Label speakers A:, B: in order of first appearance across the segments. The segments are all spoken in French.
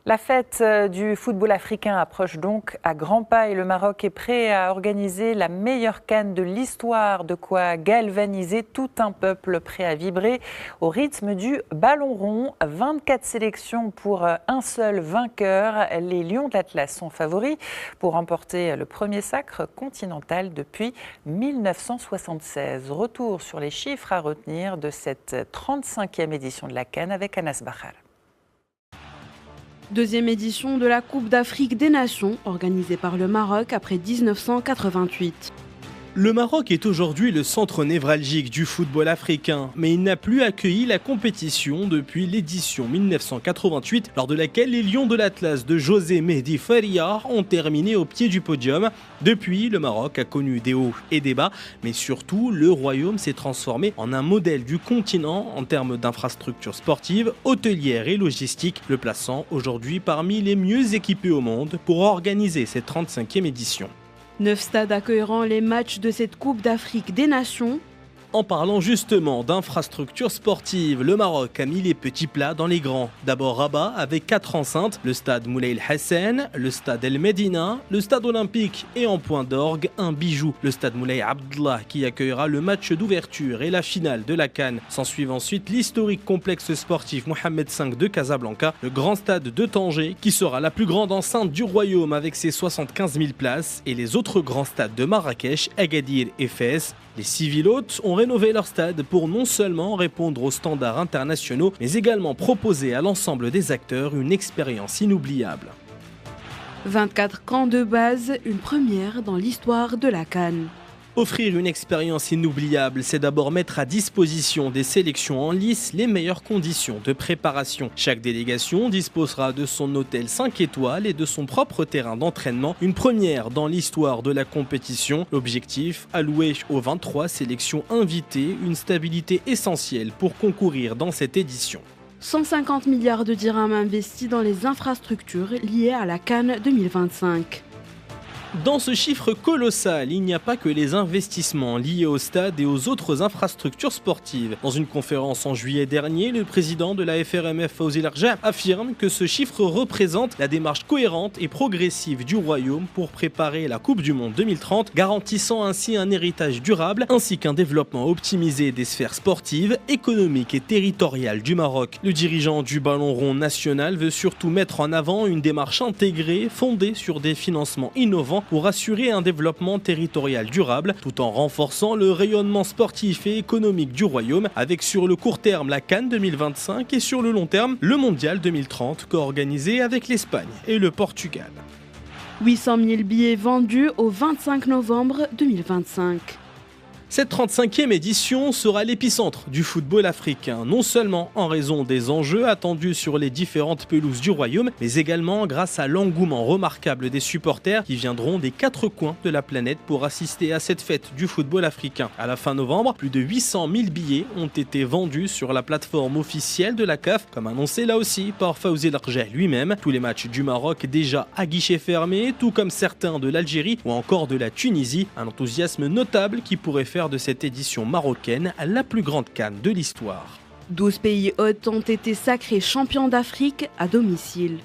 A: La fête du football africain approche donc à grands pas et le Maroc est prêt à organiser la meilleure CAN de l'histoire, de quoi galvaniser tout un peuple prêt à vibrer au rythme du ballon rond. 24 sélections pour un seul vainqueur. Les Lions de l'Atlas sont favoris pour remporter le premier sacre continental depuis 1976. Retour sur les chiffres à retenir de cette 35e édition de la CAN avec Anas Bahar.
B: Deuxième édition de la Coupe d'Afrique des Nations, organisée par le Maroc après 1988.
C: Le Maroc est aujourd'hui le centre névralgique du football africain, mais il n'a plus accueilli la compétition depuis l'édition 1988, lors de laquelle les Lions de l'Atlas de José Mehdi Faria ont terminé au pied du podium. Depuis, le Maroc a connu des hauts et des bas, mais surtout, le royaume s'est transformé en un modèle du continent en termes d'infrastructures sportives, hôtelières et logistiques, le plaçant aujourd'hui parmi les mieux équipés au monde pour organiser cette 35e édition.
B: 9 stades accueilleront les matchs de cette Coupe d'Afrique des Nations.
C: En parlant justement d'infrastructures sportives, le Maroc a mis les petits plats dans les grands. D'abord Rabat avec 4 enceintes, le stade Moulay El Hassan, le stade El Medina, le stade olympique et en point d'orgue, un bijou, le stade Moulay Abdallah qui accueillera le match d'ouverture et la finale de la CAN. S'ensuivent ensuite l'historique complexe sportif Mohamed V de Casablanca, le grand stade de Tanger qui sera la plus grande enceinte du royaume avec ses 75 000 places et les autres grands stades de Marrakech, Agadir et Fès. Les 6 villes hôtes ont rénové leur stade pour non seulement répondre aux standards internationaux, mais également proposer à l'ensemble des acteurs une expérience inoubliable.
B: 24 camps de base, une première dans l'histoire de la CAN.
C: Offrir une expérience inoubliable, c'est d'abord mettre à disposition des sélections en lice les meilleures conditions de préparation. Chaque délégation disposera de son hôtel 5 étoiles et de son propre terrain d'entraînement, une première dans l'histoire de la compétition. L'objectif, allouer aux 23 sélections invitées une stabilité essentielle pour concourir dans cette édition.
B: 150 milliards de dirhams investis dans les infrastructures liées à la CAN 2025.
C: Dans ce chiffre colossal, il n'y a pas que les investissements liés au stade et aux autres infrastructures sportives. Dans une conférence en juillet dernier, le président de la FRMF, Fawzi Larja, affirme que ce chiffre représente la démarche cohérente et progressive du royaume pour préparer la Coupe du Monde 2030, garantissant ainsi un héritage durable ainsi qu'un développement optimisé des sphères sportives, économiques et territoriales du Maroc. Le dirigeant du ballon rond national veut surtout mettre en avant une démarche intégrée fondée sur des financements innovants pour assurer un développement territorial durable tout en renforçant le rayonnement sportif et économique du royaume avec sur le court terme la CAN 2025 et sur le long terme le Mondial 2030 co-organisé avec l'Espagne et le Portugal.
B: 800 000 billets vendus au 25 novembre 2025.
C: Cette 35e édition sera l'épicentre du football africain, non seulement en raison des enjeux attendus sur les différentes pelouses du royaume, mais également grâce à l'engouement remarquable des supporters qui viendront des 4 coins de la planète pour assister à cette fête du football africain. À la fin novembre, plus de 800 000 billets ont été vendus sur la plateforme officielle de la CAF, comme annoncé là aussi par Fawzi Larja lui-même. Tous les matchs du Maroc déjà à guichet fermé, tout comme certains de l'Algérie ou encore de la Tunisie. Un enthousiasme notable qui pourrait faire de cette édition marocaine la plus grande CAN de l'histoire.
B: 12 pays hôtes ont été sacrés champions d'Afrique à domicile.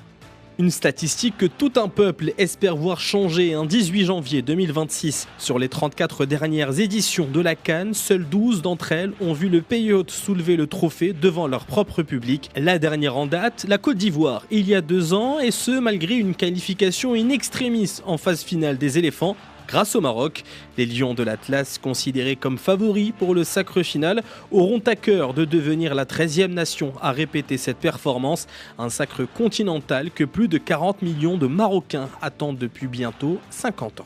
C: Une statistique que tout un peuple espère voir changer un 18 janvier 2026. Sur les 34 dernières éditions de la CAN, seules 12 d'entre elles ont vu le pays hôte soulever le trophée devant leur propre public. La dernière en date, la Côte d'Ivoire, il y a 2 ans, et ce malgré une qualification in extremis en phase finale des éléphants. Grâce au Maroc, les Lions de l'Atlas, considérés comme favoris pour le sacre final, auront à cœur de devenir la 13e nation à répéter cette performance, un sacre continental que plus de 40 millions de Marocains attendent depuis bientôt 50 ans.